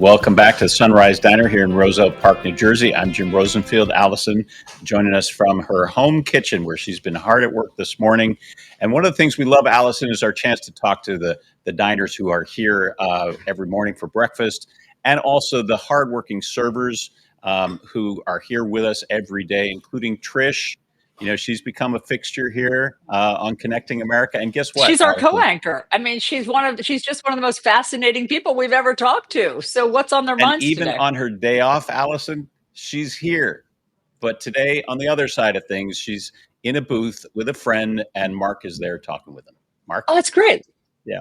Welcome back to Sunrise Diner here in Rose Oak Park, New Jersey. I'm Jim Rosenfield. Allison joining us from her home kitchen where she's been hard at work this morning. And one of the things we love, Allison, is our chance to talk to the diners who are here every morning for breakfast, and also the hardworking servers who are here with us every day, including Trish. You know, she's become a fixture here on Connecting America. And guess what, She's our Allison? co-anchor. I mean, she's just one of the most fascinating people we've ever talked to. So what's on their And minds even today? on her day off, Allison, she's here. But today, on the other side of things, she's in a booth with a friend, and Mark is there talking with him. Mark? Oh, that's great. Yeah.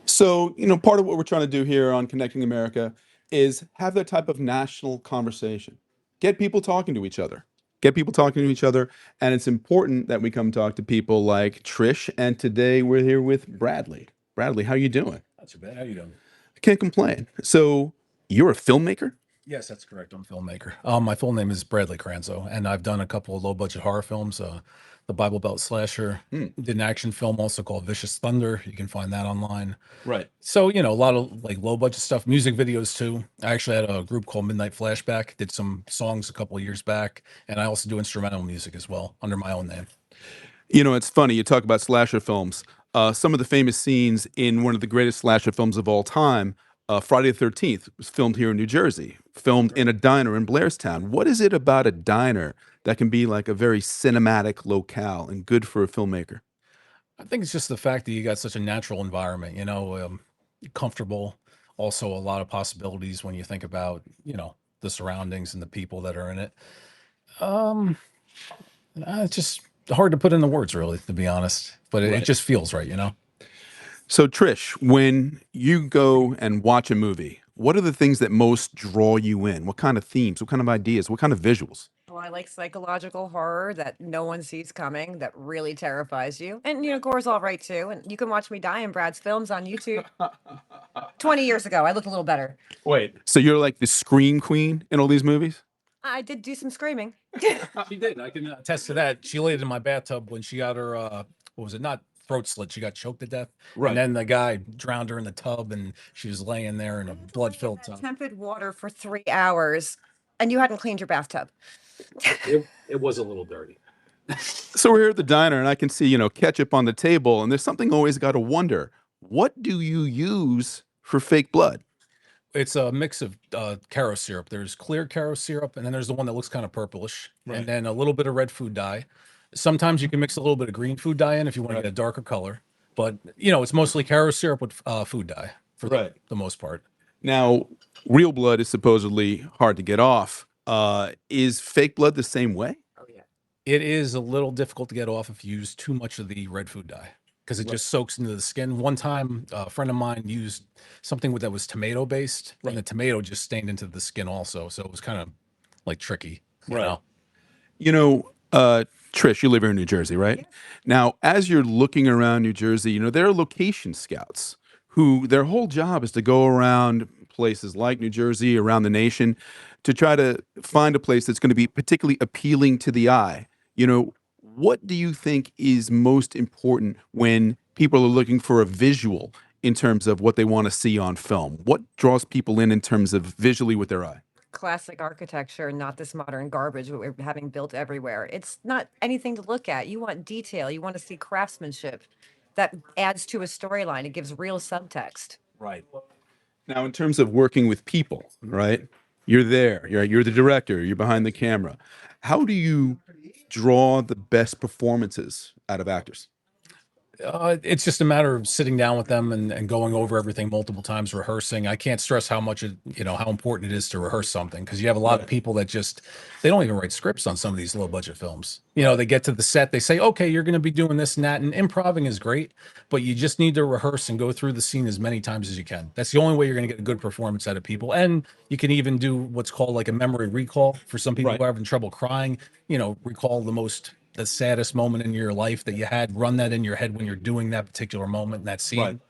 So, part of what we're trying to do here on Connecting America is have that type of national conversation. Get people talking to each other. Get people talking to each other. And it's important that we come talk to people like Trish. And today we're here with Bradley. Bradley, how you doing? Not too bad. How you doing? I can't complain. So, you're a filmmaker? Yes, that's correct. I'm a filmmaker. My full name is Bradley Cranzo, and I've done a couple of low-budget horror films. The Bible Belt slasher. Did an action film also called Vicious Thunder. You can find that online. Right. So, a lot of like low-budget stuff, music videos too. I actually had a group called Midnight Flashback. Did some songs a couple of years back, and I also do instrumental music as well under my own name. It's funny. You talk about slasher films. Some of the famous scenes in one of the greatest slasher films of all time, Friday the 13th, was filmed here in New Jersey, filmed in a diner in Blairstown. What is it about a diner that can be like a very cinematic locale and good for a filmmaker? I think it's just the fact that you got such a natural environment, comfortable. Also, a lot of possibilities when you think about, the surroundings and the people that are in it. Um, it's just hard to put into words, really, to be honest. But it Right. just feels right. So, Trish, when you go and watch a movie, what are the things that most draw you in? What kind of themes? What kind of ideas? What kind of visuals? Well, I like psychological horror that no one sees coming, that really terrifies you. And gore's all right too. And you can watch me die in Brad's films on YouTube. 20 years ago, I looked a little better. Wait. So you're like the scream queen in all these movies? I did do some screaming. She did. I can attest to that. She laid in my bathtub when she got her, what was it? Not throat slit. She got choked to death. Right. And then the guy drowned her in the tub, and she was laying there in a blood-filled tub. Tepid water for 3 hours, and you hadn't cleaned your bathtub. It was a little dirty. So we're here at the diner, and I can see, ketchup on the table, and there's something always got to wonder. What do you use for fake blood? It's a mix of Caro syrup. There's clear Caro syrup, and then there's the one that looks kind of purplish, Right. and then a little bit of red food dye. Sometimes you can mix a little bit of green food dye in if you want to get a darker color. But, it's mostly Caro syrup with food dye for the most part. Now, real blood is supposedly hard to get off. Is fake blood the same way? Oh, yeah. It is a little difficult to get off if you use too much of the red food dye because it just soaks into the skin. One time, a friend of mine used something that was tomato based, and the tomato just stained into the skin also. So it was kind of like tricky. You know? Trish, you live here in New Jersey, right? Yes. Now, as you're looking around New Jersey, there are location scouts who their whole job is to go around places like New Jersey, around the nation, to try to find a place that's going to be particularly appealing to the eye. What do you think is most important when people are looking for a visual in terms of what they want to see on film? What draws people in terms of visually with their eye? Classic architecture, not this modern garbage that we're having built everywhere. It's not anything to look at. You want detail. You want to see craftsmanship that adds to a storyline. It gives real subtext. Right. Now, in terms of working with people, right? You're there. You're the director. You're behind the camera. How do you draw the best performances out of actors? It's just a matter of sitting down with them and going over everything multiple times, rehearsing. I can't stress how much how important it is to rehearse something because you have a lot of people that they don't even write scripts on some of these low budget films. They get to the set, they say, okay, you're going to be doing this and that, and improving is great, but you just need to rehearse and go through the scene as many times as you can. That's the only way you're going to get a good performance out of people. And you can even do what's called like a memory recall for some people who are having trouble crying, recall the saddest moment in your life that you had, run that in your head when you're doing that particular moment in that scene.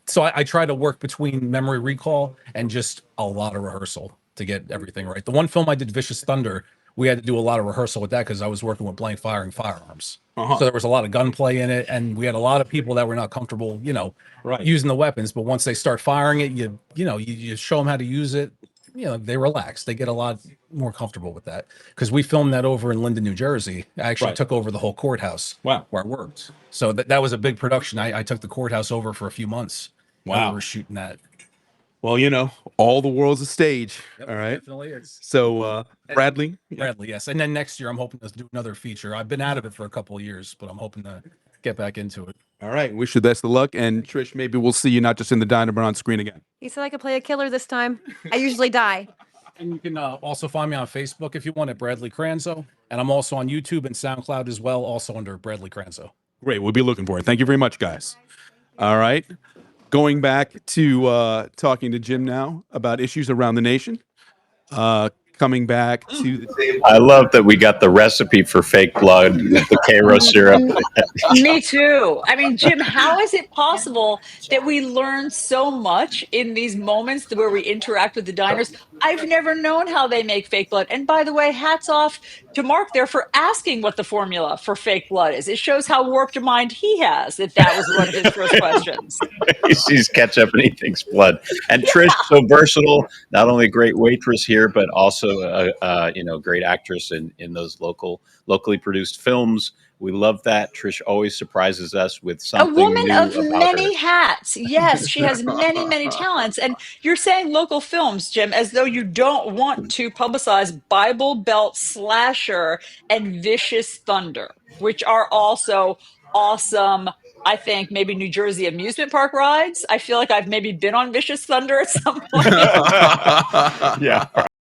So I try to work between memory recall and just a lot of rehearsal to get everything right. The one film I did, Vicious Thunder, we had to do a lot of rehearsal with that because I was working with blank firing firearms. Uh-huh. So there was a lot of gunplay in it, and we had a lot of people that were not comfortable, Right. using the weapons. But once they start firing it, you show them how to use it. They relax. They get a lot more comfortable with that because we filmed that over in Linden, New Jersey. I actually Right. took over the whole courthouse Wow. where I worked. So that was a big production. I took the courthouse over for a few months. While Wow. we were shooting that. Well, all the world's a stage. Yep, All right. definitely is. So, Bradley. Yeah. Bradley, yes. And then next year, I'm hoping to do another feature. I've been out of it for a couple of years, but I'm hoping to get back into it. All right. Wish you the best of luck. And Trish, maybe we'll see you not just in the diner, but on screen again. He said I could play a killer this time. I usually die. And you can also find me on Facebook if you want at Bradley Cranzo. And I'm also on YouTube and SoundCloud as well, also under Bradley Cranzo. Great. We'll be looking for it. Thank you very much, guys. All right. Going back to talking to Jim now about issues around the nation. Coming back to the table. I love that we got the recipe for fake blood with the Cairo syrup. Me too. I mean, Jim, how is it possible that we learn so much in these moments where we interact with the diners? I've never known how they make fake blood. And by the way, hats off to Mark there for asking what the formula for fake blood is. It shows how warped a mind he has, if that was one of his first questions. He sees ketchup and he thinks blood. And Trish, so versatile, not only a great waitress here, but also a great actress in those locally produced films. We love that. Trish always surprises us with A something woman new of about many her. hats. Yes, she has many, many talents. And you're saying local films, Jim, as though you don't want to publicize Bible Belt Slasher and Vicious Thunder, which are also awesome. I think maybe New Jersey amusement park rides. I feel like I've maybe been on Vicious Thunder at some point. Yeah.